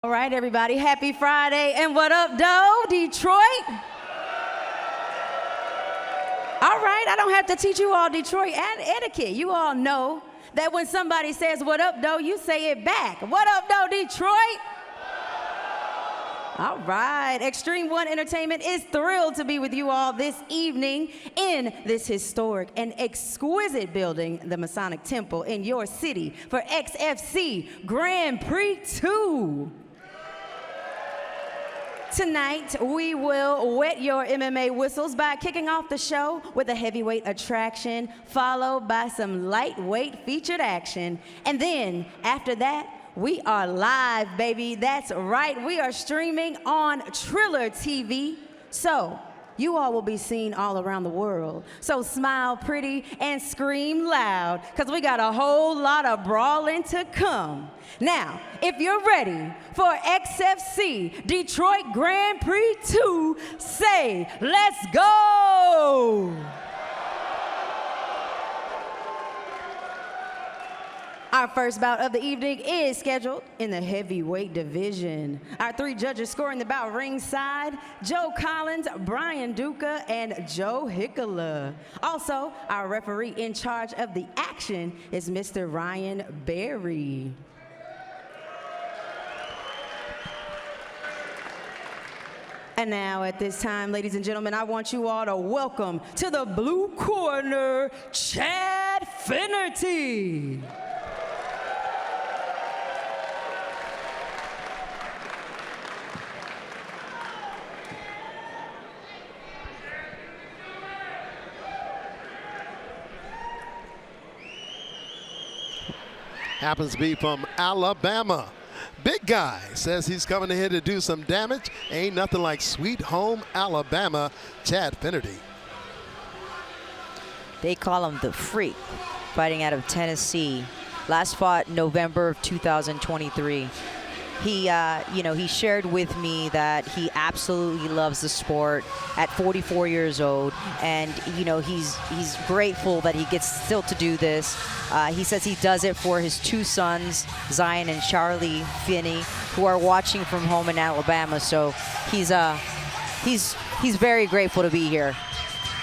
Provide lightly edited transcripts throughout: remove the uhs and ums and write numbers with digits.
All right, everybody, happy Friday. And what up, Doe, Detroit? All right, I don't have to teach you all Detroit etiquette. You all know that when somebody says, what up, Doe, you say it back. What up, Doe, Detroit? All right, Extreme One Entertainment is thrilled to be with you all this evening in this historic and exquisite building, the Masonic Temple in your city, for XFC Grand Prix 2. Tonight, we will wet your MMA whistles by kicking off the show with a heavyweight attraction, followed by some lightweight featured action. And then, after that, we are live, baby. That's right. We are streaming on Triller TV. So, you all will be seen all around the world. So smile pretty and scream loud, because we got a whole lot of brawling to come. Now, if you're ready for XFC Detroit Grand Prix 2, say, let's go! Our first bout of the evening is scheduled in the heavyweight division. Our three judges scoring the bout ringside: Joe Collins, Brian Duca, and Joe Hickola. Also, our referee in charge of the action is Mr. Ryan Berry. And now at this time, ladies and gentlemen, I want you all to welcome to the blue corner, Chad Finnerty. Happens to be from Alabama. Big guy says he's coming here to do some damage. Ain't nothing like sweet home Alabama, Chad Finnerty. They call him the Freak, fighting out of Tennessee. Last fought November of 2023. He shared with me that he absolutely loves the sport at 44 years old, and he's grateful that he gets still to do this. He says he does it for his two sons, Zion and Charlie Finney, who are watching from home in Alabama. So he's very grateful to be here.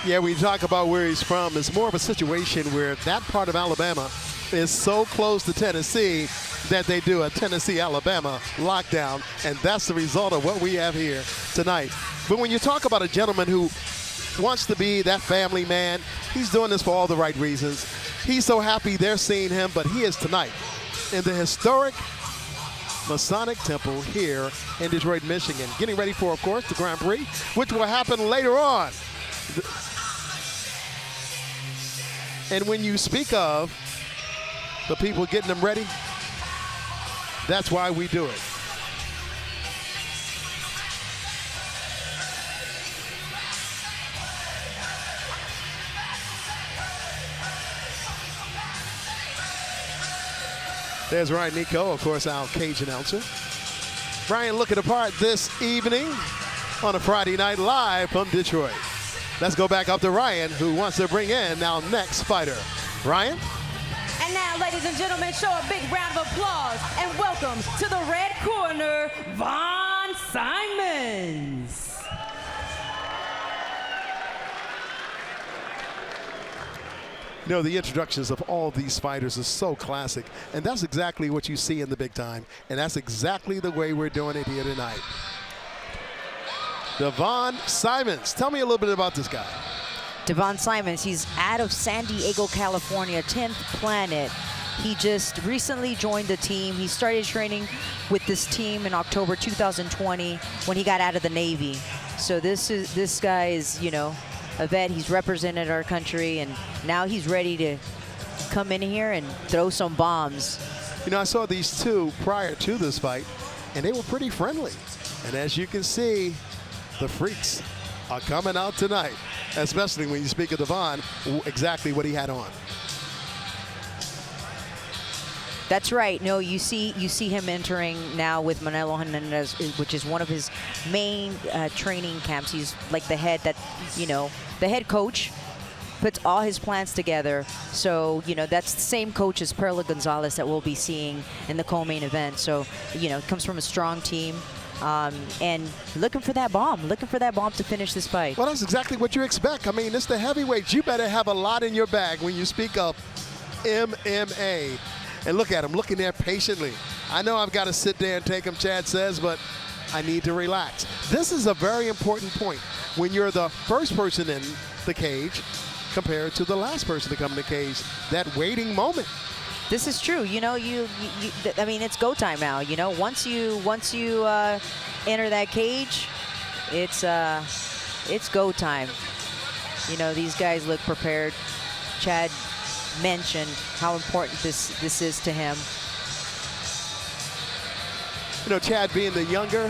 Yeah, we talk about where he's from. It's more of a situation where that part of Alabama is so close to Tennessee that they do a Tennessee-Alabama lockdown, and that's the result of what we have here tonight. But when you talk about a gentleman who wants to be that family man, he's doing this for all the right reasons. He's so happy they're seeing him, but he is tonight in the historic Masonic Temple here in Detroit, Michigan, getting ready for, of course, the Grand Prix, which will happen later on. And when you speak of the people getting them ready, that's why we do it. There's Ryan Nico, of course, our cage announcer. Brian looking the part this evening on a Friday night live from Detroit. Let's go back up to Ryan, who wants to bring in our next fighter. Ryan? And now, ladies and gentlemen, show a big round of applause and welcome to the red corner, Von Simons. The introductions of all these fighters is so classic, and that's exactly what you see in the big time, and that's exactly the way we're doing it here tonight. Devon Simons, tell me a little bit about this guy. Devon Simons, he's out of San Diego, California, 10th Planet. He just recently joined the team. He started training with this team in October 2020 when he got out of the Navy. So this guy is, a vet. He's represented our country, and now he's ready to come in here and throw some bombs. I saw these two prior to this fight, and they were pretty friendly. And as you can see, the freaks are coming out tonight, especially when you speak of Devon, exactly what he had on. That's right. No, you see him entering now with Manelo Hernandez, which is one of his main training camps. He's like the head coach. puts all his plans together. So, that's the same coach as Perla Gonzalez that we'll be seeing in the co-main event. So, it comes from a strong team. And looking for that bomb to finish this fight. Well, that's exactly what you expect. I mean, it's the heavyweights. You better have a lot in your bag when you speak of MMA. And look at him, looking there patiently. I know I've got to sit there and take him, Chad says, but I need to relax. This is a very important point when you're the first person in the cage compared to the last person to come in the cage, that waiting moment. This is true. I mean, it's go time now. Once you enter that cage, it's go time. These guys look prepared. Chad mentioned how important this is to him. Chad being the younger,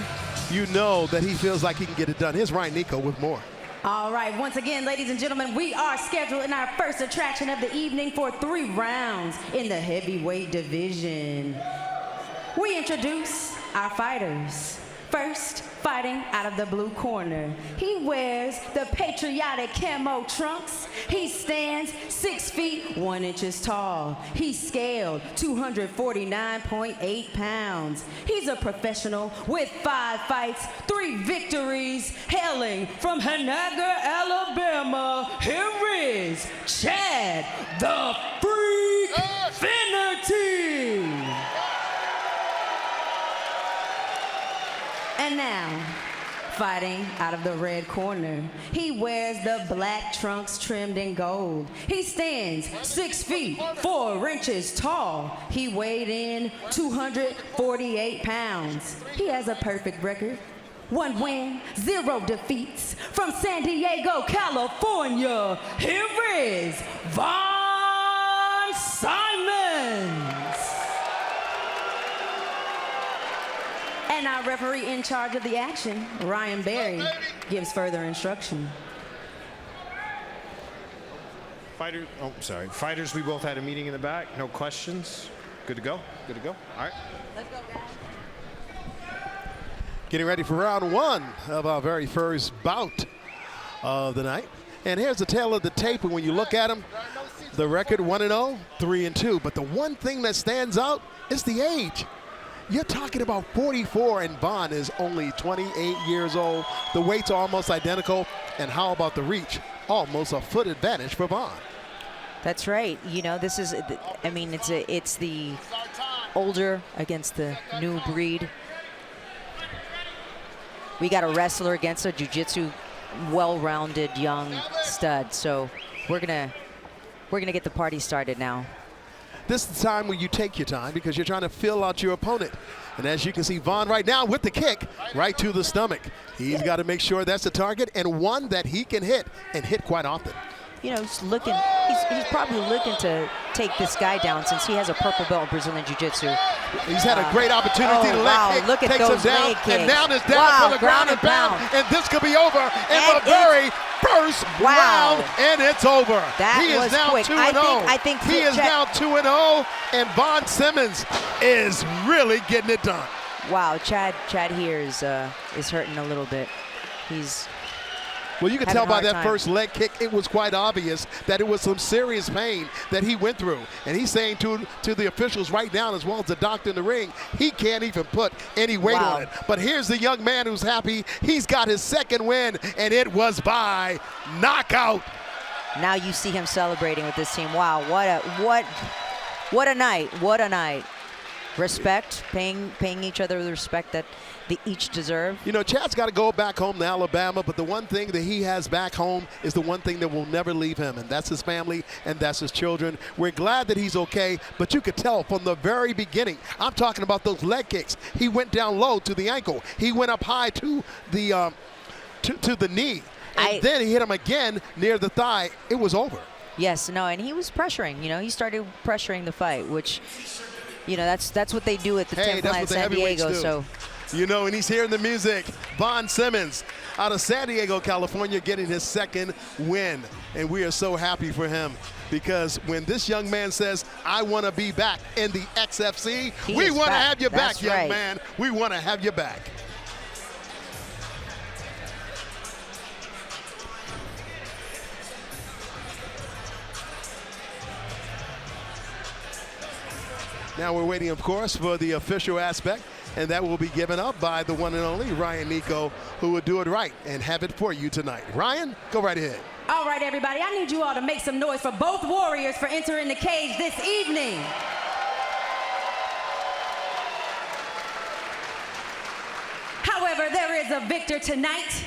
that he feels like he can get it done. Here's Ryan Nico with more. All right, once again, ladies and gentlemen, we are scheduled in our first attraction of the evening for 3 rounds in the heavyweight division. We introduce our fighters. First, fighting out of the blue corner. He wears the patriotic camo trunks. He stands 6 feet 1 inches tall. He's scaled 249.8 pounds. He's a professional with 5 fights, 3 victories. Hailing from Hanaga, Alabama, here is Chad the Freak Finnerty. And now, fighting out of the red corner, he wears the black trunks trimmed in gold. He stands 6 feet 4 inches tall. He weighed in 248 pounds. He has a perfect record. 1 win, 0 defeats. From San Diego, California, here is Von Simons. And our referee in charge of the action, Ryan Berry, gives further instruction. Fighters, we both had a meeting in the back. No questions. Good to go? Good to go? All right. Let's go, guys. Getting ready for round 1 of our very first bout of the night. And here's the tail of the tape. And when you look at him, the record 1-0, 3-2. But the one thing that stands out is the age. You're talking about 44, and Vaughn is only 28 years old. The weights are almost identical. And how about the reach? Almost a foot advantage for Vaughn. That's right. This is, I mean, it's the older against the new breed. We got a wrestler against a jiu-jitsu, well-rounded young stud. So we're gonna get the party started now. This is the time when you take your time because you're trying to fill out your opponent. And as you can see, Vaughn right now with the kick right to the stomach. He's got to make sure that's a target and one that he can hit and hit quite often. He's looking. He's probably looking to take this guy down since he has a purple belt in Brazilian Jiu-Jitsu. He's had a great opportunity to leg kick. Look at takes those him down, leg kicks. and down is down for the ground and pound. And this could be over in the very first round, and it's over. He is now 2-0. I think he is now 2-0, and Von Simmons is really getting it done. Wow, Chad here is hurting a little bit. He's Well, you can tell by that first leg kick, it was quite obvious that it was some serious pain that he went through. And he's saying to the officials right now, as well as the doctor in the ring, he can't even put any weight on it. But here's the young man who's happy. He's got his second win, and it was by knockout. Now you see him celebrating with this team. Wow, what a night. What a night. Respect, paying each other the respect that they each deserve. Chad's got to go back home to Alabama, but the one thing that he has back home is the one thing that will never leave him, and that's his family and that's his children. We're glad that he's okay, but you could tell from the very beginning. I'm talking about those leg kicks. He went down low to the ankle. He went up high to the knee, and then he hit him again near the thigh. It was over. Yes, no, and he was pressuring. He started pressuring the fight, which, that's what they do at the 10th Planet San Diego. So. And he's hearing the music. Von Simmons out of San Diego, California, getting his second win. And we are so happy for him because when this young man says, I want to be back in the XFC, we want to have you back, young man. We want to have you back. Now we're waiting, of course, for the official aspect, and that will be given up by the one and only Ryan Nico, who will do it right and have it for you tonight. Ryan, go right ahead. All right, everybody, I need you all to make some noise for both warriors for entering the cage this evening. However, there is a victor tonight.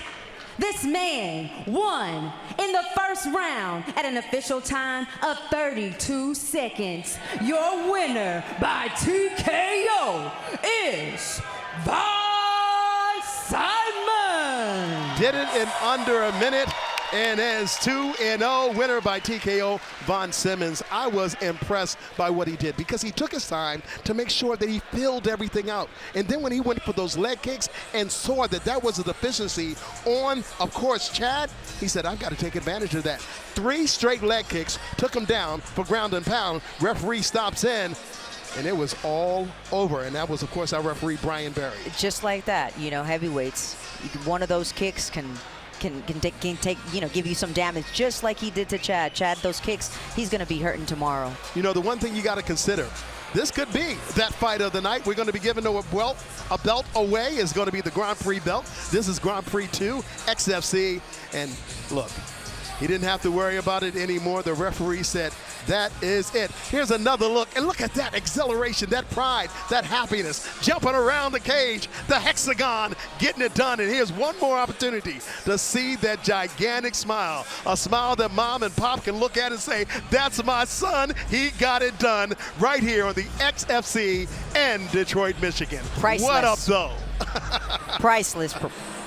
This man won in the first round at an official time of 32 seconds. Your winner by TKO is Von Simon. Did it in under a minute. And as 2-0 winner by TKO, Von Simmons, I was impressed by what he did because he took his time to make sure that he filled everything out. And then when he went for those leg kicks and saw that that was a deficiency on, of course, Chad, he said, I've got to take advantage of that. 3 straight leg kicks took him down for ground and pound. Referee stops in. And it was all over. And that was, of course, our referee, Brian Berry. Just like that, you know, heavyweights, one of those kicks can take, you know, give you some damage, just like he did to Chad. Chad, those kicks, he's going to be hurting tomorrow. You know, the one thing you got to consider, this could be that fight of the night. We're going to be giving a belt away. Is going to be the Grand Prix belt. This is Grand Prix 2, XFC. And look, he didn't have to worry about it anymore. The referee said, that is it. Here's another look, and look at that exhilaration, that pride, that happiness, jumping around the cage, the hexagon, getting it done. And here's one more opportunity to see that gigantic smile, a smile that mom and pop can look at and say, that's my son, he got it done, right here on the XFC in Detroit, Michigan. Priceless. What up, though? Priceless.